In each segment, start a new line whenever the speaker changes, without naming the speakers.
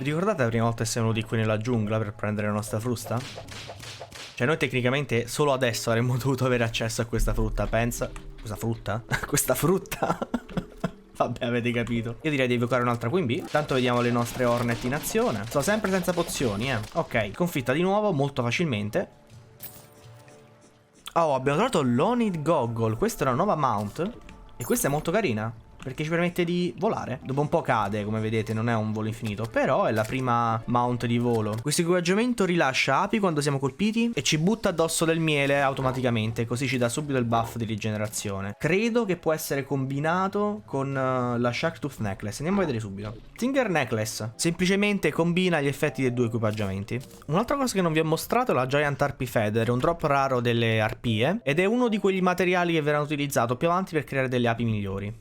Vi ricordate la prima volta che siamo venuti qui nella giungla per prendere la nostra frusta? Cioè noi tecnicamente solo adesso avremmo dovuto avere accesso a questa frutta, pensa. Questa frutta? Questa frutta? Vabbè, avete capito. Io direi di evocare un'altra Queen Bee. Tanto vediamo le nostre Hornet in azione. Sono sempre senza pozioni, Ok, sconfitta di nuovo, molto facilmente. Oh, abbiamo trovato l'Onid Goggle. Questa è una nuova mount. E questa è molto carina, perché ci permette di volare. Dopo un po' cade, come vedete, non è un volo infinito, però è la prima mount di volo. Questo equipaggiamento rilascia api quando siamo colpiti e ci butta addosso del miele automaticamente, così ci dà subito il buff di rigenerazione. Credo che può essere combinato con la Sharktooth Necklace. Andiamo a vedere subito. Stinger Necklace semplicemente combina gli effetti dei due equipaggiamenti. Un'altra cosa che non vi ho mostrato è la Giant Harpy Feather, un drop raro delle arpie, ed è uno di quegli materiali che verranno utilizzato più avanti per creare delle api migliori.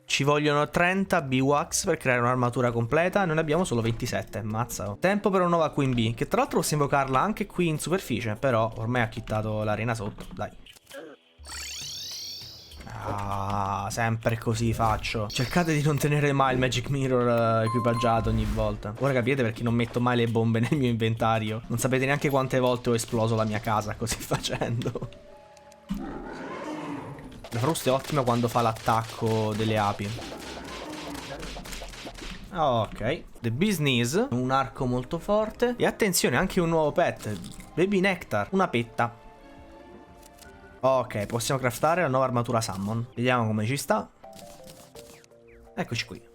Ci vogliono 30 Beewax per creare un'armatura completa. Noi ne abbiamo solo 27. Mazza. Tempo per una nuova Queen Bee, che tra l'altro possiamo invocarla anche qui in superficie. Però ormai ha chittato l'arena sotto. Dai. Ah, sempre così faccio. Cercate di non tenere mai il Magic Mirror equipaggiato ogni volta. Ora capite perché non metto mai le bombe nel mio inventario. Non sapete neanche quante volte ho esploso la mia casa così facendo. La frusta è ottima quando fa l'attacco delle api. Ok. The Bee's Knees, un arco molto forte. E attenzione, anche un nuovo pet, Baby Nectar, una petta. Ok, possiamo craftare la nuova armatura Summon. Vediamo come ci sta. Eccoci qui.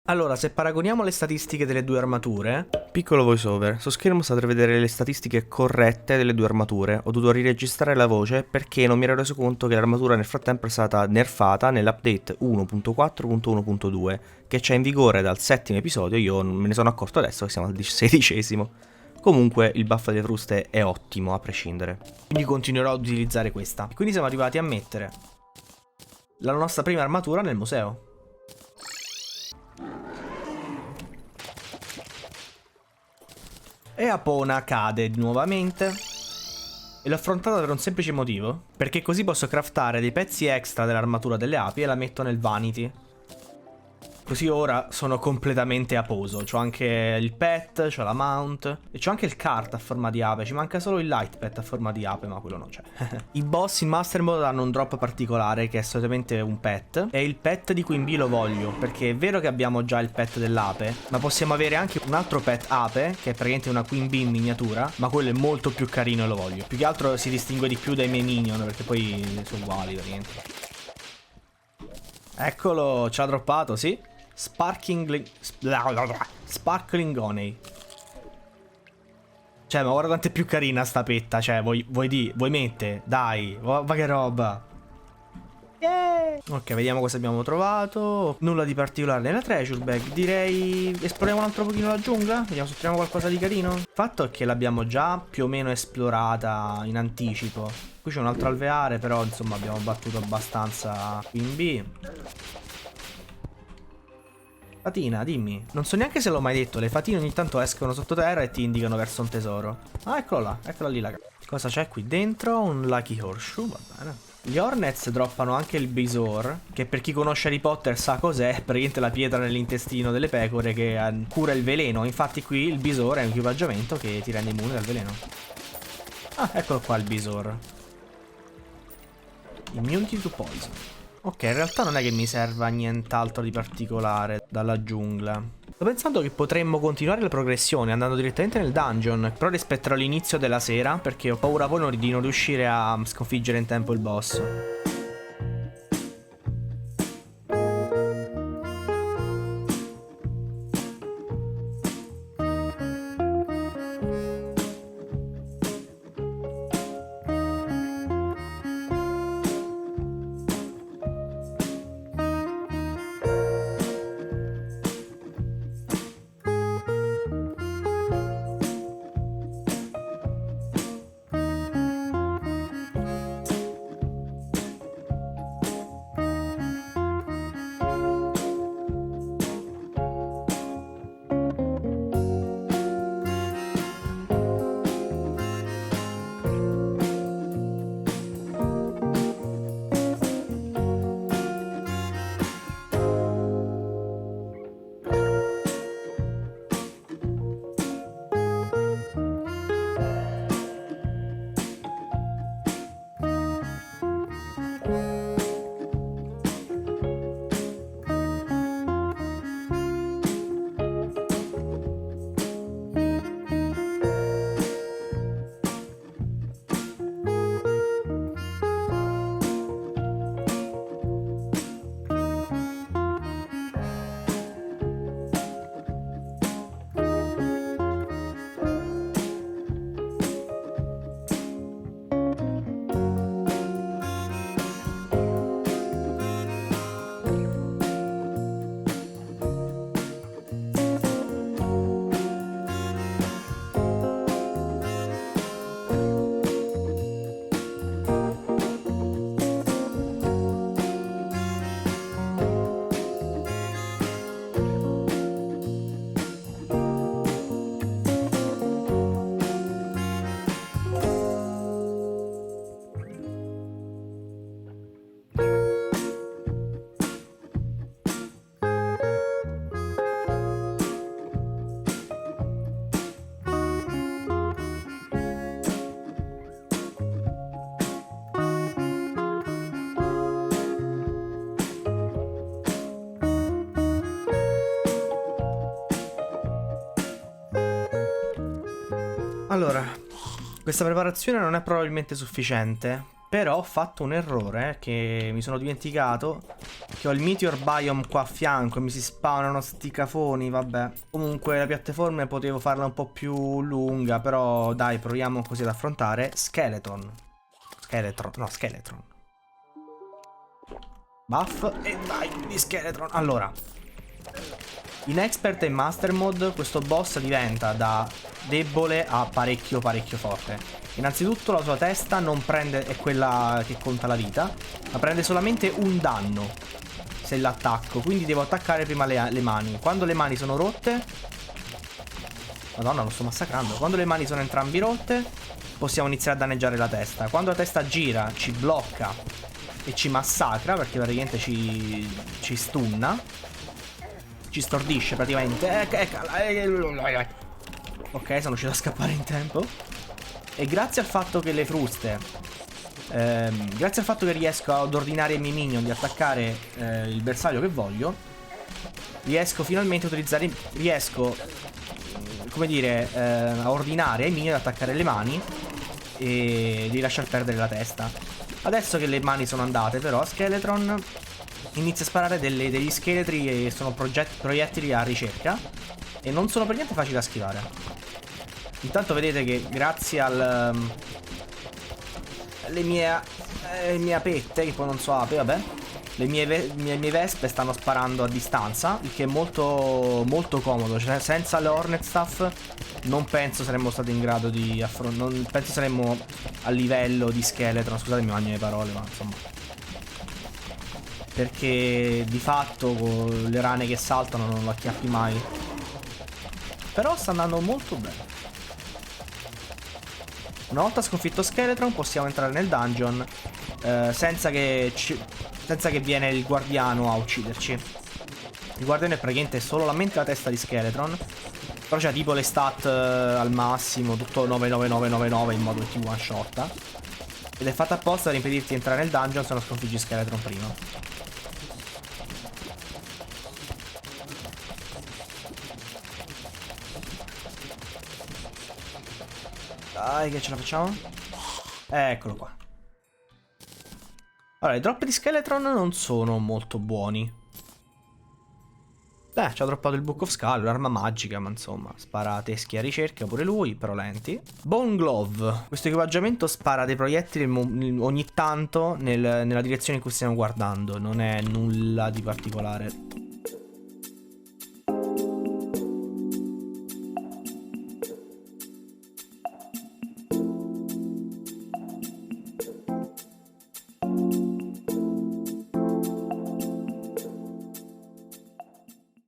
Allora, se paragoniamo le statistiche delle due armature, piccolo voiceover, su schermo state a vedere le statistiche corrette delle due armature. Ho dovuto riregistrare la voce perché non mi ero reso conto che l'armatura nel frattempo è stata nerfata nell'update 1.4.1.2, che c'è in vigore dal 7° episodio. Io me ne sono accorto adesso che siamo al 16°. Comunque il buff delle fruste è ottimo a prescindere, quindi continuerò ad utilizzare questa. Quindi siamo arrivati a mettere la nostra prima armatura nel museo. E Apona cade nuovamente. E l'ho affrontata per un semplice motivo, perché così posso craftare dei pezzi extra dell'armatura delle api e la metto nel vanity. Così ora sono completamente a poso. C'ho anche il pet, c'ho la mount e c'ho anche il cart a forma di ape. Ci manca solo il light pet a forma di ape, ma quello non c'è. I boss in Master Mode hanno un drop particolare che è solitamente un pet. E il pet di Queen Bee lo voglio, perché è vero che abbiamo già il pet dell'ape, ma possiamo avere anche un altro pet ape, che è praticamente una Queen Bee in miniatura. Ma quello è molto più carino e lo voglio. Più che altro si distingue di più dai miei minion, perché poi sono uguali praticamente. Eccolo, ci ha droppato, sì. Sparkling Honey. Cioè, ma guarda quanto è più carina sta petta. Cioè, vuoi mette? Dai, ma che roba. Yeah. Ok, vediamo cosa abbiamo trovato. Nulla di particolare nella treasure bag. Direi esploriamo un altro pochino la giungla. Vediamo se troviamo qualcosa di carino. Il fatto è che l'abbiamo già più o meno esplorata in anticipo. Qui c'è un altro alveare, però insomma abbiamo battuto abbastanza Queen Bee. Fatina, dimmi. Non so neanche se l'ho mai detto. Le fatine ogni tanto escono sottoterra e ti indicano verso un tesoro. Ah, eccolo là. Eccola lì, raga. Cosa c'è qui dentro? Un Lucky Horseshoe, va bene. Gli Hornets droppano anche il Bezoar, che per chi conosce Harry Potter sa cos'è. Praticamente la pietra nell'intestino delle pecore che cura il veleno. Infatti qui il Bezoar è un equipaggiamento che ti rende immune dal veleno. Ah, eccolo qua il Bezoar. Immunity to Poison. Ok, in realtà non è che mi serva nient'altro di particolare dalla giungla. Sto pensando che potremmo continuare la progressione andando direttamente nel dungeon, però rispetterò l'inizio della sera perché ho paura poi di non riuscire a sconfiggere in tempo il boss. Allora, questa preparazione non è probabilmente sufficiente, però ho fatto un errore che mi sono dimenticato, che ho il Meteor Biome qua a fianco e mi si spawnano sti cafoni, vabbè. Comunque la piattaforma potevo farla un po' più lunga, però dai, proviamo così ad affrontare Skeleton. Skeletron. Buff e vai di Skeletron. Allora, in Expert e Master Mode questo boss diventa da debole a parecchio forte. Innanzitutto la sua testa non prende, è quella che conta la vita, ma prende solamente un danno se l'attacco, quindi devo attaccare prima le mani. Quando le mani sono rotte, Madonna, lo sto massacrando. Quando le mani sono entrambe rotte, possiamo iniziare a danneggiare la testa. Quando la testa gira, ci blocca e ci massacra, perché praticamente ci stunna, ci stordisce praticamente. Ok, sono riuscito a scappare in tempo. E grazie al fatto che le fruste, grazie al fatto che riesco ad ordinare ai miei minion di attaccare il bersaglio che voglio, riesco finalmente a utilizzare, come dire, a ordinare ai minion di attaccare le mani e di lasciar perdere la testa. Adesso che le mani sono andate, però, Skeletron inizia a sparare degli scheletri e sono proiettili a ricerca e non sono per niente facili da schivare. Intanto vedete che grazie alle mie apette, che poi non so ape, vabbè, le mie vespe stanno sparando a distanza, il che è molto comodo. Cioè, senza le Hornet Staff non penso saremmo stati in grado di affrontare, non penso saremmo a livello di Skeletron. Scusatemi, mangio le parole, ma insomma, perché di fatto con le rane che saltano non lo acchiappi mai. Però sta andando molto bene. Una volta sconfitto Skeletron possiamo entrare nel dungeon senza che viene il guardiano a ucciderci. Il guardiano è praticamente solamente la testa di Skeletron, però c'ha tipo le stat al massimo, tutto 99999 in modo che ti one shotta. Ed è fatta apposta per impedirti di entrare nel dungeon se non sconfiggi Skeletron prima. Dai, che ce la facciamo? Eccolo qua. Allora, i drop di Skeletron non sono molto buoni. Ci ha droppato il Book of Skull, un'arma magica, ma insomma, spara teschi a ricerca pure lui, però lenti. Bone Glove. Questo equipaggiamento spara dei proiettili ogni tanto nella direzione in cui stiamo guardando. Non è nulla di particolare.